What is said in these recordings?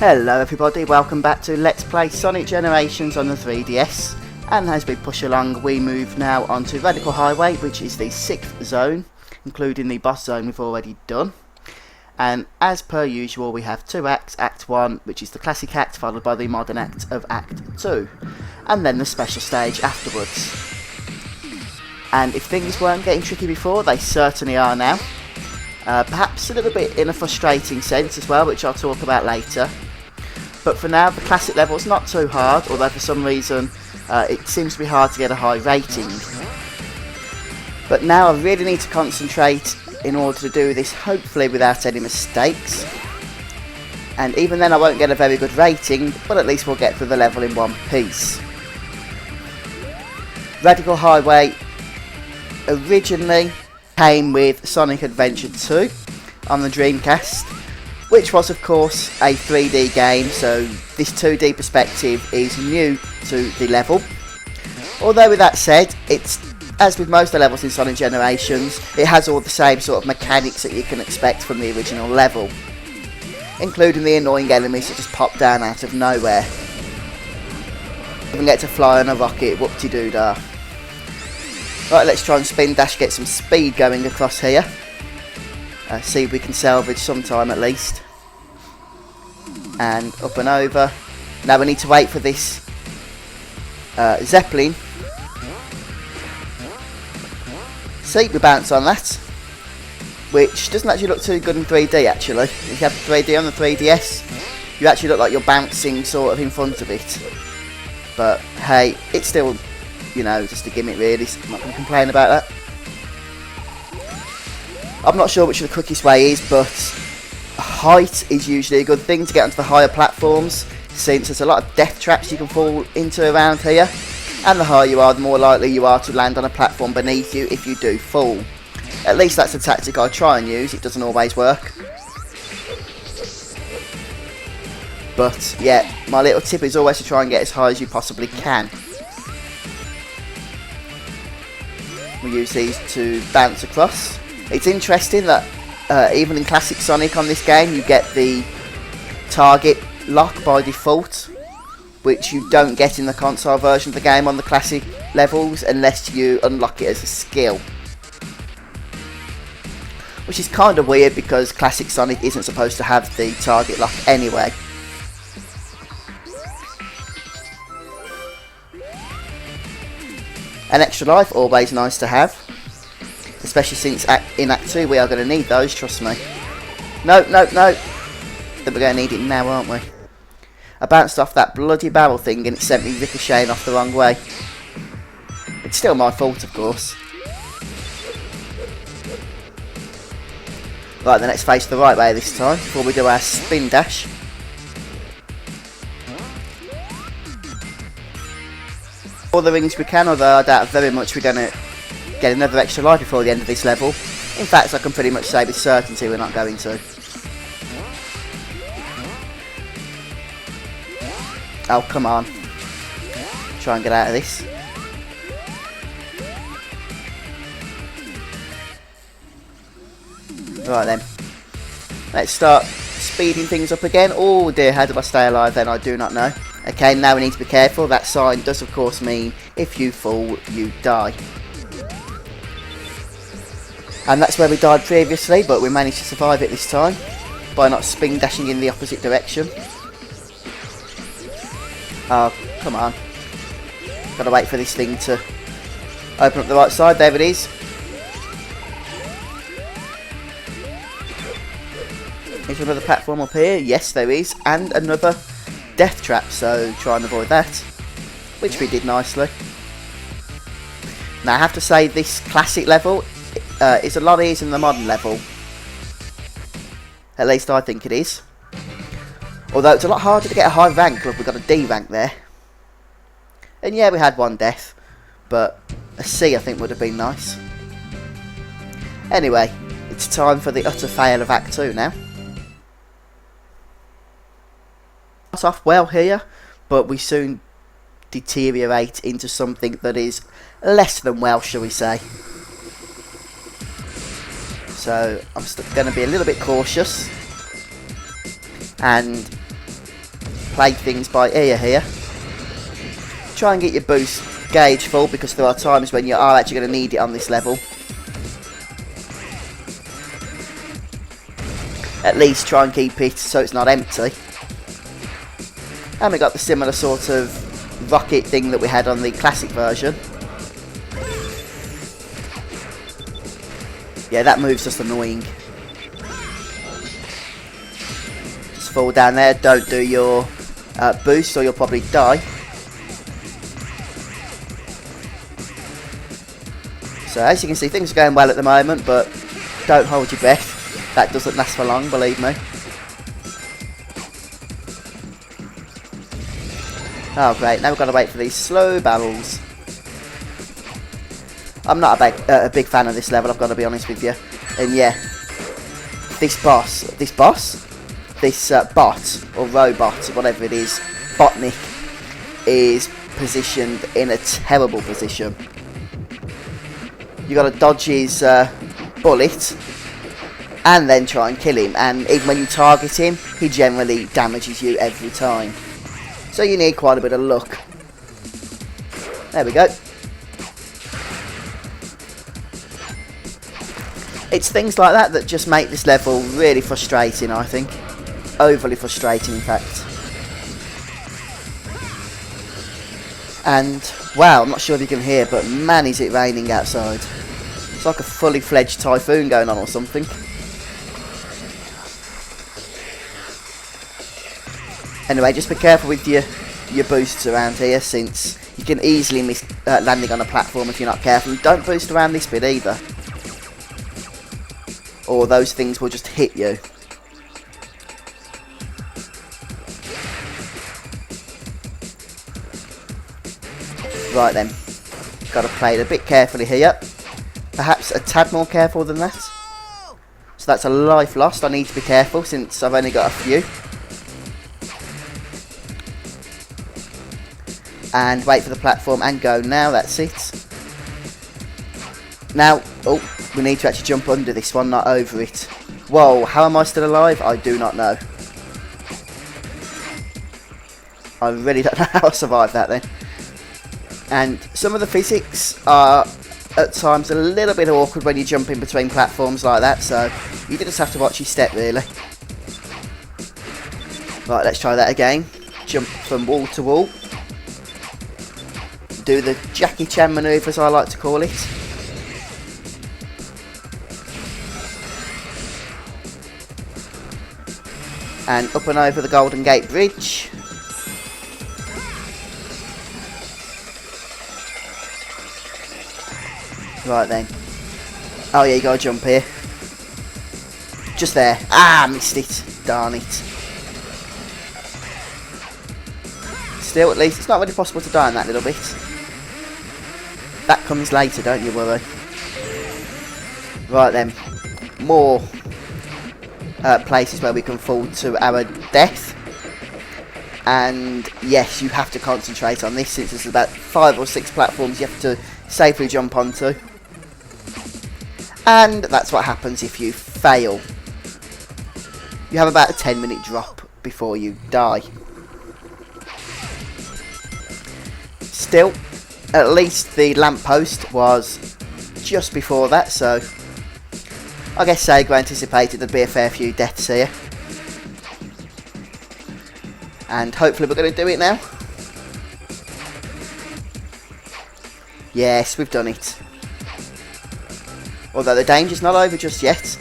Hello everybody, welcome back to Let's Play Sonic Generations on the 3DS. And as we push along, we move now onto Radical Highway, which is the 6th zone, including the boss zone we've already done. And as per usual, we have two acts. Act 1, which is the classic act, followed by the modern act of Act 2. And then the special stage afterwards. And if things weren't getting tricky before, they certainly are now. Perhaps a little bit in a frustrating sense as well, which I'll talk about later. But for now, the classic level is not too hard, although for some reason it seems to be hard to get a high rating. But now I really need to concentrate in order to do this, hopefully without any mistakes. And even then I won't get a very good rating, but at least we'll get through the level in one piece. Radical Highway originally came with Sonic Adventure 2 on the Dreamcast, which was of course a 3D game, so this 2D perspective is new to the level. Although with that said, it's, as with most of the levels in Sonic Generations, it has all the same sort of mechanics that you can expect from the original level, including the annoying enemies that just pop down out of nowhere. Even get to fly on a rocket, whoop-de-doo-dah. Right, let's try and spin dash, get some speed going across here. See if we can salvage some time at least. And up and over. Now we need to wait for this Zeppelin. See, we bounce on that, which doesn't actually look too good in 3D actually. If you have 3D on the 3DS, you actually look like you're bouncing sort of in front of it. But hey, it's still, you know, just a gimmick really, so I'm not going to complain about that. I'm not sure which the quickest way is, but height is usually a good thing to get onto the higher platforms, since there's a lot of death traps you can fall into around here, and the higher you are, the more likely you are to land on a platform beneath you if you do fall. At least that's the tactic I try and use. It doesn't always work. But yeah, my little tip is always to try and get as high as you possibly can. We use these to bounce across. It's interesting that even in classic Sonic on this game, you get the target lock by default, which you don't get in the console version of the game on the classic levels unless you unlock it as a skill. Which is kind of weird because classic Sonic isn't supposed to have the target lock anyway. An extra life, always nice to have. Especially since in Act 2 we are going to need those, trust me. No, no, no. Then we're going to need it now, aren't we? I bounced off that bloody barrel thing and it sent me ricocheting off the wrong way. It's still my fault, of course. Right, then let's face the right way this time before we do our spin dash. All the rings we can, although I doubt very much we're going to get another extra life before the end of this level. In fact, I can pretty much say with certainty we're not going to. Oh, come on. Try and get out of this. Right then. Let's start speeding things up again. Oh dear, how do I stay alive then? I do not know. Okay, now we need to be careful. That sign does of course mean if you fall, you die. And that's where we died previously, but we managed to survive it this time by not spin dashing in the opposite direction. Oh, come on. Gotta wait for this thing to open up the right side. There it is. Is there another platform up here? Yes, there is. And another death trap, so try and avoid that. Which we did nicely. Now I have to say this classic level is a lot easier than the modern level. At least I think it is. Although it's a lot harder to get a high rank. Look, we've got a D rank there. And yeah, we had one death. But a C I think would have been nice. Anyway, it's time for the utter fail of Act 2 now. Start off well here, but we soon deteriorate into something that is less than well, shall we say. So I'm going to be a little bit cautious and play things by ear here. Try and get your boost gauge full, because there are times when you are actually going to need it on this level. At least try and keep it so it's not empty. And we got the similar sort of rocket thing that we had on the classic version. Yeah, that move's just annoying. Just fall down there, don't do your boost or you'll probably die. So as you can see, things are going well at the moment, but don't hold your breath. That doesn't last for long, believe me. Oh great, now we've got to wait for these slow barrels. I'm not a big fan of this level, I've got to be honest with you. And yeah, this bot, or robot, whatever it is, Botnik, is positioned in a terrible position. You got to dodge his bullet and then try and kill him, and even when you target him, he generally damages you every time. So you need quite a bit of luck. There we go. It's things like that that just make this level really frustrating, I think. Overly frustrating, in fact. And, wow, I'm not sure if you can hear, but man is it raining outside. It's like a fully fledged typhoon going on or something. Anyway, just be careful with your boosts around here, since you can easily miss landing on a platform if you're not careful. Don't boost around this bit either, or those things will just hit you. Right then, got to play it a bit carefully here. Perhaps a tad more careful than that. So that's a life lost. I need to be careful since I've only got a few. And wait for the platform and go now, that's it. Now, oh, we need to actually jump under this one, not over it. Whoa, how am I still alive? I do not know. I really don't know how I survived that then. And some of the physics are at times a little bit awkward when you jump in between platforms like that, so you just have to watch your step really. Right, let's try that again. Jump from wall to wall. Do the Jackie Chan manoeuvre, as I like to call it. And up and over the Golden Gate Bridge. Right then. Oh yeah, you gotta jump here. Just there. Ah, missed it. Darn it. Still, at least, it's not really possible to die in that little bit. That comes later, don't you worry. Right then. More places where we can fall to our death. And yes, you have to concentrate on this, since there's about 5 or 6 platforms you have to safely jump onto. And that's what happens if you fail. You have about a 10-minute drop before you die. Still, at least the lamppost was just before that, so I guess Sega anticipated there'd be a fair few deaths here. And hopefully we're going to do it now. Yes, we've done it. Although the danger's not over just yet.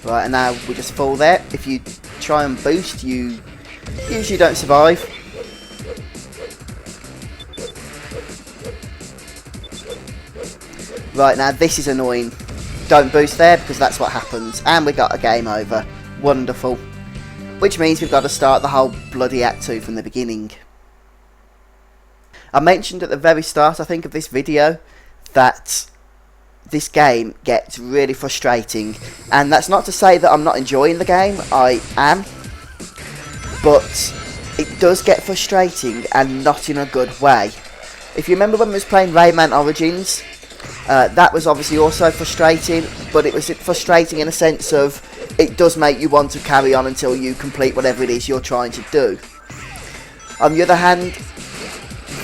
Right, and now we just fall there. If you try and boost, you usually don't survive. Right, now this is annoying. Don't boost there, because that's what happens. And we got a game over. Wonderful. Which means we've got to start the whole bloody Act 2 from the beginning. I mentioned at the very start, I think, of this video, that this game gets really frustrating. And that's not to say that I'm not enjoying the game. I am. But it does get frustrating, and not in a good way. If you remember when we was playing Rayman Origins, that was obviously also frustrating, but it was frustrating in a sense of it does make you want to carry on until you complete whatever it is you're trying to do. On the other hand,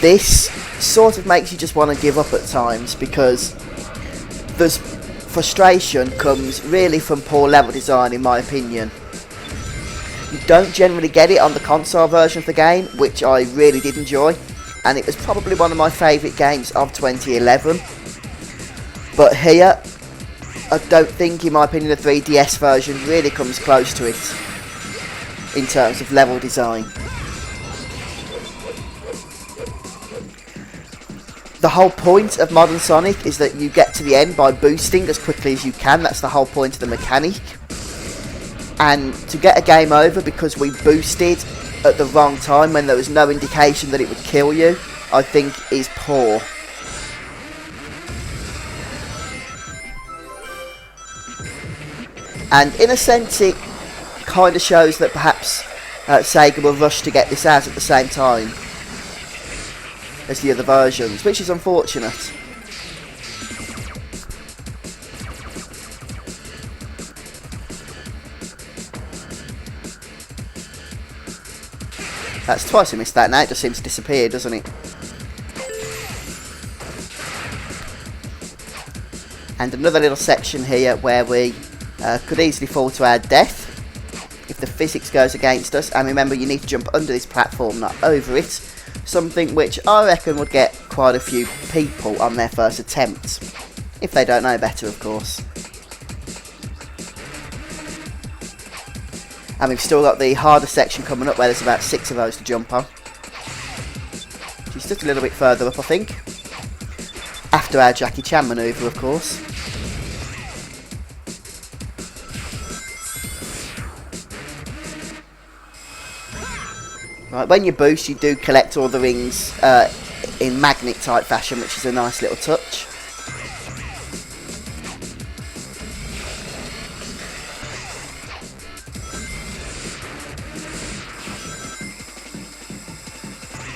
this sort of makes you just want to give up at times, because there's frustration comes really from poor level design, in my opinion. You don't generally get it on the console version of the game, which I really did enjoy, and it was probably one of my favourite games of 2011. But here, I don't think, in my opinion, the 3DS version really comes close to it in terms of level design. The whole point of Modern Sonic is that you get to the end by boosting as quickly as you can. That's the whole point of the mechanic. And to get a game over because we boosted at the wrong time when there was no indication that it would kill you, I think is poor. And in a sense, it kind of shows that perhaps Sega will rush to get this out at the same time as the other versions, which is unfortunate. That's twice I missed that now, it just seems to disappear, doesn't it? And another little section here where we could easily fall to our death if the physics goes against us. And remember, you need to jump under this platform, not over it. Something which I reckon would get quite a few people on their first attempt. If they don't know better, of course. And we've still got the harder section coming up where there's about 6 of those to jump on. She's just a little bit further up, I think. After our Jackie Chan manoeuvre, of course. Right, when you boost, you do collect all the rings in magnet type fashion, which is a nice little touch.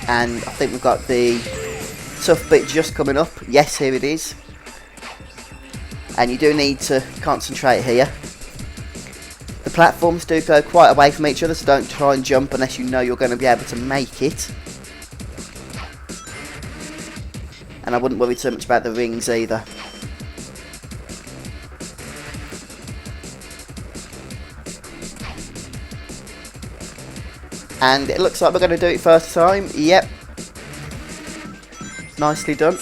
And I think we've got the tough bit just coming up. Yes, here it is. And you do need to concentrate here. The platforms do go quite away from each other, so don't try and jump unless you know you're going to be able to make it. And I wouldn't worry too much about the rings either. And it looks like we're going to do it first time. Yep. Nicely done.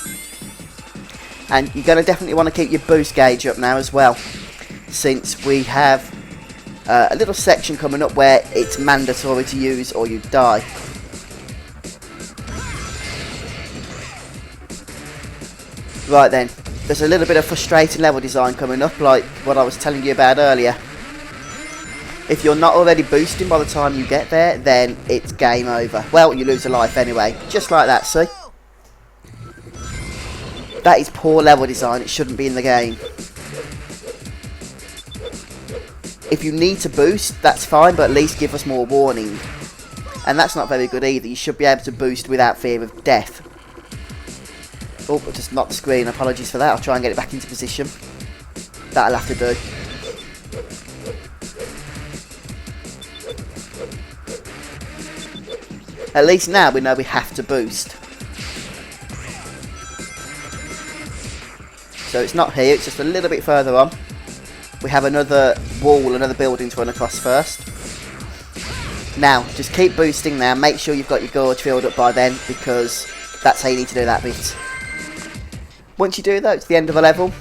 And you're going to definitely want to keep your boost gauge up now as well, since we have a little section coming up where it's mandatory to use or you die. Right then, there's a little bit of frustrating level design coming up, like what I was telling you about earlier. If you're not already boosting by the time you get there, then it's game over. Well, you lose a life anyway, just like that, see? That is poor level design, it shouldn't be in the game. If you need to boost, that's fine, but at least give us more warning. And that's not very good either. You should be able to boost without fear of death. Oh, I just knocked the screen. Apologies for that. I'll try and get it back into position. That'll have to do. At least now we know we have to boost. So it's not here, it's just a little bit further on. We have another wall, another building to run across first. Now, just keep boosting now. Make sure you've got your gorge filled up by then, because that's how you need to do that bit. Once you do that, it's the end of the level.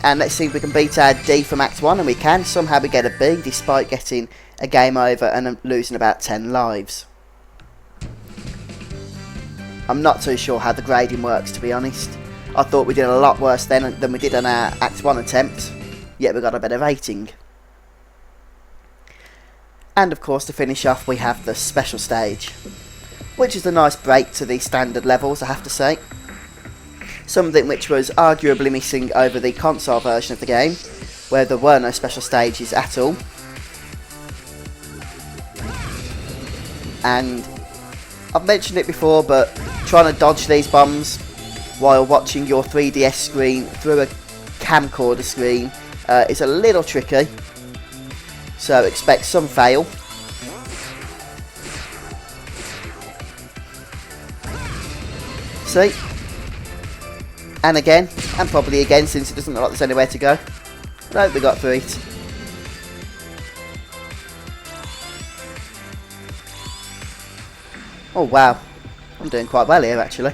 And let's see if we can beat our D from Act 1, and we can. Somehow we get a B, despite getting a game over and losing about 10 lives. I'm not too sure how the grading works, to be honest. I thought we did a lot worse then than we did on our Act 1 attempt. Yet we got a better rating. And of course, to finish off, we have the special stage, which is a nice break to the standard levels, I have to say. Something which was arguably missing over the console version of the game, where there were no special stages at all. And I've mentioned it before, but trying to dodge these bombs while watching your 3DS screen through a camcorder screen is a little tricky. so expect some fail. See? And again, and probably again, since it doesn't look like there's anywhere to go. No, we got through it. Oh wow, I'm doing quite well here actually,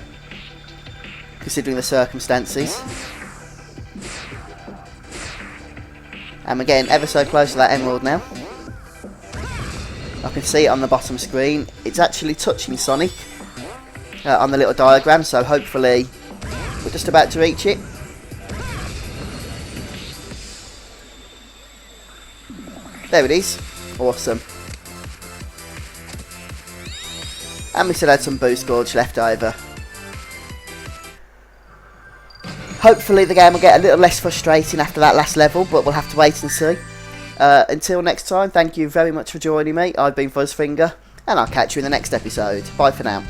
considering the circumstances. And again, ever so close to that emerald now. I can see it on the bottom screen. It's actually touching Sonic on the little diagram, so hopefully we're just about to reach it. There it is. Awesome. And we still had some boost gorge left over. Hopefully the game will get a little less frustrating after that last level, but we'll have to wait and see. Until next time, thank you very much for joining me. I've been Fuzzfinger, and I'll catch you in the next episode. Bye for now.